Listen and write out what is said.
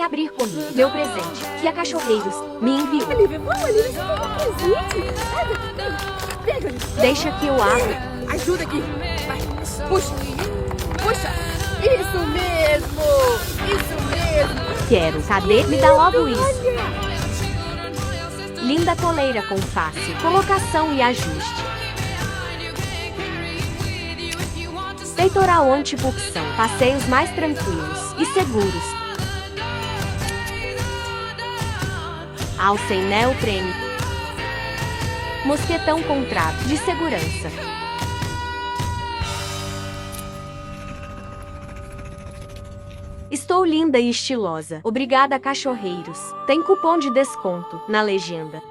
Vem abrir comigo meu presente, que a Cachorreiros me enviou. Olivia, vamos, Olivia, isso é um presente. Pega, Olivia. Deixa que eu abro. Ajuda aqui. Vai, puxa, puxa. Isso mesmo, isso mesmo. Quero. Cadê? Me dá logo isso. Olha. Linda coleira com fácil colocação e ajuste. Peitoral anti-bucção. Passeios mais tranquilos e seguros. Alça em neoprene. Mosquetão com trato de segurança. Estou linda e estilosa. Obrigada, Cachorreiros. Tem cupom de desconto na legenda.